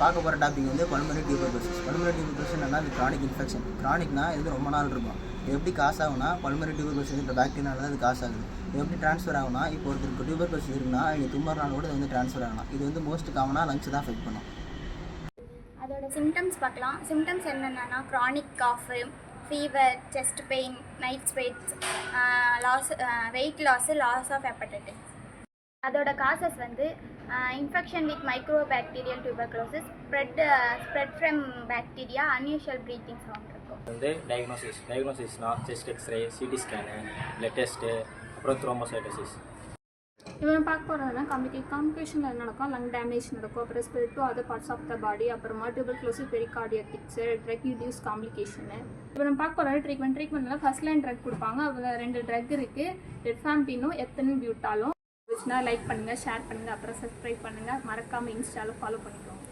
பார்க்க போகிற டாபிக் வந்து பல்மனரி டியூபர்குலோசிஸ். பல்மனரி டியூபர்குலோசிஸ் என்னன்னா அது கிரானிக் இன்ஃபெக்ஷன். கிரானிக்னா இது ரொம்ப நாள் இருக்கும். இது எப்படி காசு ஆகுனா பல்மனரி டியூபர்குலோசிஸ் இந்த பாக்டீரியானால அது காசு ஆகுது. இது எப்படி ட்ரான்ஸ்ஃபர் ஆகுனா இப்போ ஒருத்தருக்கு டியூபர்குலோசிஸ் இருக்குன்னா அவங்க தும்மறனால கூட இது வந்து ட்ரான்ஸ்ஃபர் ஆகலாம். இது வந்து மோஸ்ட் காமனாக லங்ஸ் தான் அஃபெக்ட் பண்ணும். அதோட சிம்டம்ஸ் பார்க்கலாம். சிம்டம்ஸ் என்னென்னா chronic cough, fever, chest pain, night sweats, weight loss of hepatitis. அதோட காசஸ் வந்து infection with microbacterial tuberculosis, spread from bacteria, unusual breathing sound இருக்கும். வந்து டயக்னோசிஸ்னால் chest X-ray, CT scan, blood test, அப்புறம் த்ரோம்போசைட்டோசிஸ். இவன் பார்க்க போகிறதுனா காம்ப்ளிகேஷன் நடக்கும். லங் டேமேஜ் நடக்கும், அப்புறம் spread to other parts of the body, அப்புறமா tuberculosis pericarditis, drug induce complication. இப்போ நம்ம பார்க்க போகிற ட்ரீட்மெண்ட்ல ஃபர்ஸ்ட் லைன் ட்ரக் கொடுப்பாங்க. அதில் 2 ட்ரக் இருக்குது, ரெட்ஃபாம்பினும் எத்தனின் பியூட்டாலும். லைக் பண்ணுங்கள், ஷேர் பண்ணுங்கள், அப்புறம் சப்ஸ்கிரைப் பண்ணுங்கள். மறக்காமல் இன்ஸ்டாவில் ஃபாலோ பண்ணிக்கோங்க.